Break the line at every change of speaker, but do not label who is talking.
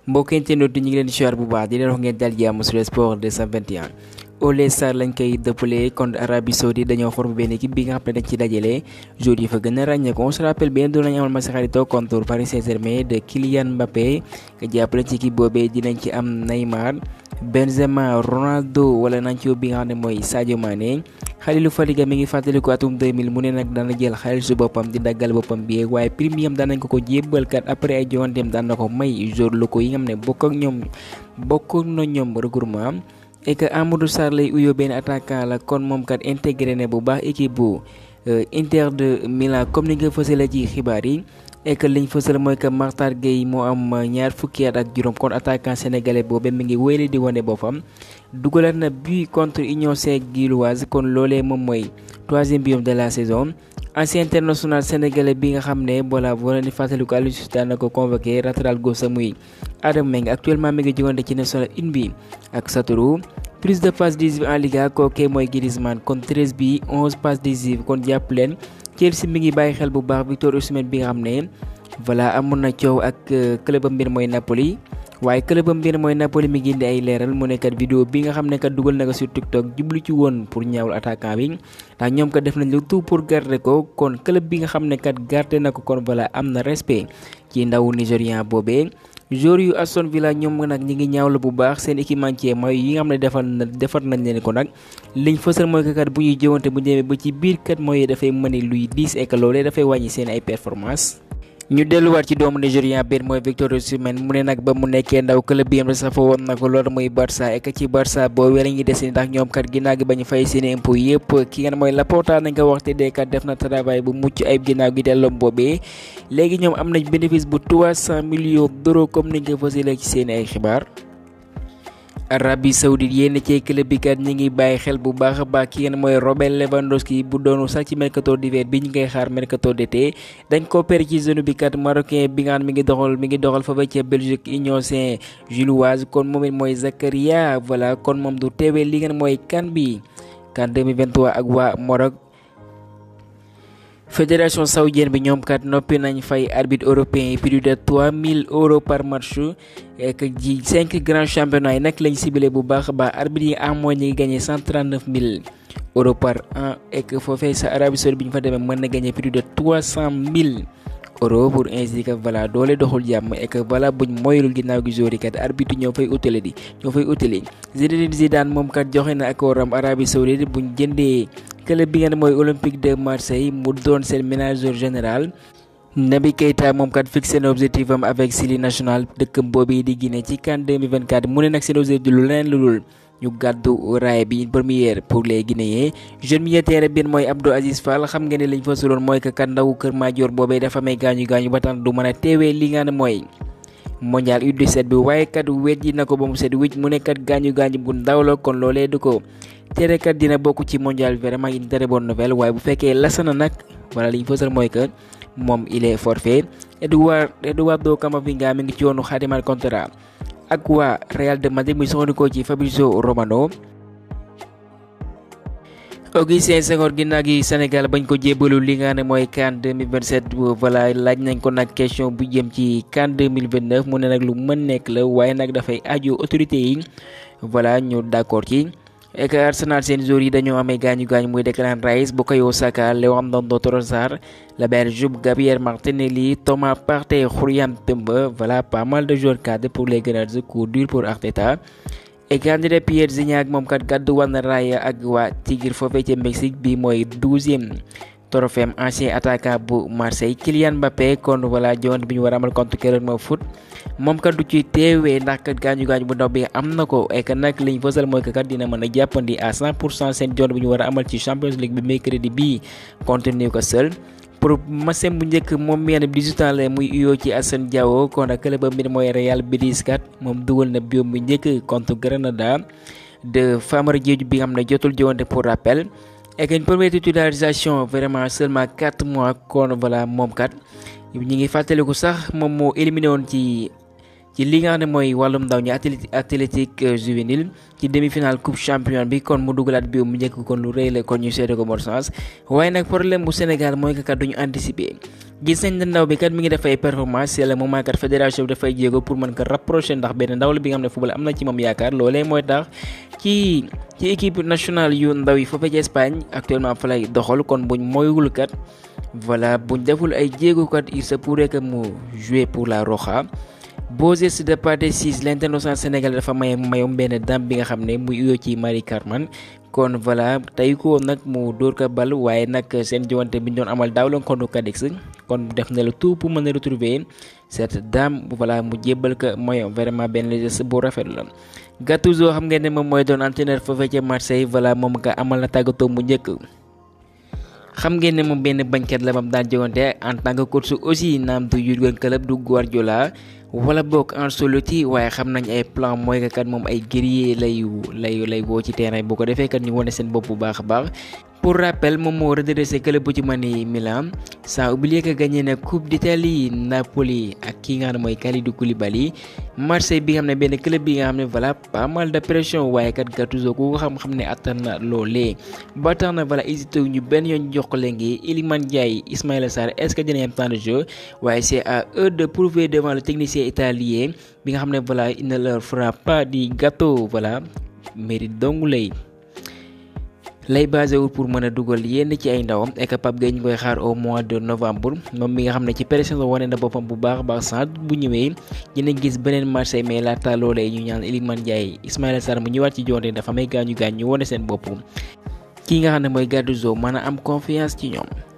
mbokk internet ñu ngi leen di siwaar bu baax di leen wax ngeen dal jàmm sur Sport 221. Ole Sarr lañ koy dëppale contre Arabie Saoudite dañoo forme benn équipe bi nga xam ne dañ ci dajale joueurs yi fa gën a ràññeeku on se rappelle bien doon nañu amal match xaritoo contre Paris Saint-Germain de Kylian Mbappé nga jàppale ci équipe boobee dinañ ci am Neymar Benzema Ronaldo wala Nacho bi nga xam ne mooy Sadio Mané Khalilou Fadiga mi ngi fàttaliku atum 2000 mu ne nag dana jël xaalisu boppam di daggal boppam bi waaye prime yam daan nañ ko jébbal kat après ay joŋanteem daan na ko may joueurs locaux yi nga xam ne bokk na ñoom regroupement et que Amadou Sarr lay uyoo benn attaquant la kon moom kat intégré ne bu baax équipe bu Inter de Milan comme ni nga fësale ci xibaar yi et que liñ fësal mooy que Makhtar Gueye moo am ñaar fukki at ak juróom kon attaquant sénégalais boobu mi ngi wéyale di wane boppam dugalaat na but contre Union Saint-Gilloise kon loolee moom mooy troisième but de la saison. Ancien international sénégalais bi nga xam ne voilà boo leen di fàttaliku Aliou Cissé daan na ko convoqué latéral gauche muy Adama Mbengue actuellement mi ngi jogante ci national 1 bi ak Satoru plus de passes décisives en Liga kooke mooy Griezmann kon 13 bi 11 passes décisives kon jàpp leen Chelsea mi ngi bàyyi xel bu baax Victor Osimhen bi nga xam ne voilà amoon na coow ak club mbir mooy Napoli waaye club mbir mooy Napoli mi ngi indi ay leeral mu nekkat vidéo bi nga xam ne kat dugal na ko sur TikTok jublu ci woon pour ñaawul attaquant bi ndax ñoom kat def nañ lu tout pour garder ko kon club bi nga xam ne kat garder na ko kon voilà am na respect ci ndawu Nigérian boobee. joueurs yu Aston Villa ñoom nag ñi ngi ñaawlu bu baax seen équipementier mooy yi nga xam ne defar nañ leen ko nag liñ fësal mooy que kat bu ñuy jëwante bu demee ba ci biir kat mooy dafay mën luy diis et que loolee dafay wàññi seen ay performance ñu delluwaat ci doomu Nigérian biir mooy Victor Osimhen mu ne nag ba mu nekkee ndaw club bi am safa woon na ko loolu muy Barça et que ci Barça boo wéla ngi des ndax ñoom kat ginnaaw gi ba ñu fay seen impôt yëpp ki nga mooy Laporta nañ ko waxte dee kat def na travail bu mucc ayib ginnaaw gi delloom boobee léegi ñoom am nañ bénéfice bu 300 millions d'euros comme niñ ko fësalee ci seen ay xibaar. Arabie Saoudite yénn ci club bi kat ñi ngi bàyyi xel bu baax a baax ki ngeen mooy Robert Lewandowski bu doonu sax ci mercato d'hiver bi ñu ngay xaar mercato d'été dañ ko pere ci zone bi kat marocain bi nga xam mi ngi doxal fa ba ca Belgique Union Saint-Gilloise kon moom it mooy Zakaria voilà kon moom du teewee li ngeen mooy CAN bi CAN 2023 ak waa Maroc. Fédération saoudienne bi ñoom kat noppi nañ fay arbitre européen yi plus de 3000 euros par match et que ji 5 grands championnats yi nag lañ ciblé bu baax a baax arbitre yi en moyenne ñi ngi gagné 139 000 euros par an et que foofee sa Arabie Saoudite bi ñu fa demee mën na gagné plus de 300 000 euros pour ainsi que voilà doole doxul jàmm et que voilà buñ moyulul ginnaaw gi joori kat arbitre ñoo fay utile Zinedine Zidane moom kat joxe na accordam Arabie Saoudite buñ jëndee club bi nga mooy Olympique de Marseille mu doon seen manager général. Naby Keita moom kat fixé na objectif am avec Sili national dëkkam boobu di Guinée ci CAN 2024 mu ne nag seen objectif lu leneen lu dul ñu gàddu raay bi une première pour les Guinéens. jeune milieu terrain bi mooy Abdou Aziz Fall xam nga ne liñ fa suloon mooy que kat ndawu Kër Madior boobee dafa may gaañu ba tax du mën a teewee li nga ne mooy mondial U17 bi waaye kat weddi na ko ba mu set wicc mu ne kat gaañu bu ndaw la kon loolee du ko tere kat dina bokk ci mondial vraiment une très bonne nouvelle waaye bu fekkee lasana nag wala liñ fësal mooy que moom il est forfait. Eduardo Camavinga mi ngi ci yoonu xaatimal contrat ak waa Real de Madrid muy soxandikoo ci Fabrizio Romano. Augustin Senghor ginnaaw gi Sénégal bañ ko jébbalu li nga ne mooy CAN 2027 voilà laaj nañ ko nag question bu jëm ci CAN 2029 mu ne nag lu mën nekk la waaye nag dafay aju autorité yi voilà ñu d'accord ci. et que Arsenal seen joueurs yi dañoo amee gaañu muy Declan Rice Bukayo Saka Leandro Trossard la Belge Gabriel Martinelli Thomas Partey Julian Timber voilà pas mal de joueurs cadres pour les Gunners coup dur pour Arteta. et que André Pierre Gignac moom kat gàddu wan raaya ak waa Tigre foofee ca Mexique bi mooy 12e trophée ancien attaquant bu Marseille. Kylian Mbappé kon voilà joŋante bi ñu war a amal contre Clermont Foot moom kat du ci teewee ndax kat gaañu bu ndaw bi am na ko et que nag liñ fësal mooy que kat dina mën a jàppandi à 100% seen joŋante bi ñu war a amal ci Champions League bi mercredi bii contre Newcastle. pour match bu njëkk moom mi 18 ans la muy uyoo ci Assane Diao kon ak club bi mooy Real Betis kat moom dugal na biom bu njëkk contre Granada de Famara Diédhiou bi nga xam ne jotul joŋante pour rappel. et une première titularisation vraiment seulement 4 mois kon voilà moom kat ñi ngi fàttaliku sax moom moo éliminé woon ci li nga xam ne mooy wàllum ndaw ñi athlétique juvénile ci demi-finale coupe champion bi kon mu dugalaat bi mu njëkk kon lu rëy la kon ñu seete ko bonne chance waaye nag problème bu Sénégal mooy que kat duñu anticiper gis nañ ne ndaw bi kat mi ngi def ay performance c'est le moment kat fédération bi dafay jéego pour mën ko rapprocher ndax benn ndaw la bi nga xam ne football am na ci moom yaakaar loolee mooy tax ci équipe nationale yu ndaw yi foofee ci Espagne actuellement fa lay doxal kon buñ moywul kat voilà buñ deful ay jéego kat il se pourrait que mu jouer pour la Roja. Beaux gestes de Pathé Ciss l'international sénégalais dafa mayom benn dam bi nga xam ne muy uyoo ci Marie Carmen kon voilà tey ko nag mu dóor ko bal waaye nag seen jiwante bi ñu doon amal daaw la contre Cadix kon def na le tout pour mën a retrouver cette dame voilà mu jébbal ko mayom vraiment benn geste bu rafet la. Gattuso xam ngeen ne moom mooy doon entraîneur foofee ca Marseille voilà moom nga amal na tàggatoo mu njëkk. xam ngeen ne moom benn bañkat la moom daan jogante en tant que coach aussi naam du Jurgen Klopp du Guardiola wala bokk Ancelotti waaye xam nañ ay plan mooy que kat moom ay guerrier lay woo ci terrain bu ko defee kat ñu wane seen bopp bu baax a baax. Pour rappel moom moo redressé club bu ci mën ni Milan sans oublier que gagné na Coupe d'Italie Napoli ak ki nga xam ne mooy Kalidou Koulibaly Marseille bi nga xam ne benn club bi nga xam ne voilà pas mal de pression waaye kat Gattuso ku ko xam-xam ne attan na loolee ba tax na voilà hésité ñu benn yoon jox ko léegi Iliman Ndiaye Ismaïla Sarr est-ce que dinañ am temps de jeu waaye c'est à eux de prouver devant le technicien italien bi nga xam ne voilà il ne leur fera pas di gâteau voilà mérite dong lay basé wul pour mën a dugal yenn ci ay ndawam et que Pape Gueye ñu koy xaar au mois de novembre moom mi nga xam ne ci pré-saison wane na boppam bu baax a baax sant bu ñëwee dinañ gis beneen Marseille mais laata loolee ñu ñaan Iliman Ndiaye Ismaïla Sarr mu ñëwaat ci jonte dafa may gaañu ñu wane seen bopp kii nga xam ne mooy Gattuso mën a am confiance ci ñoom.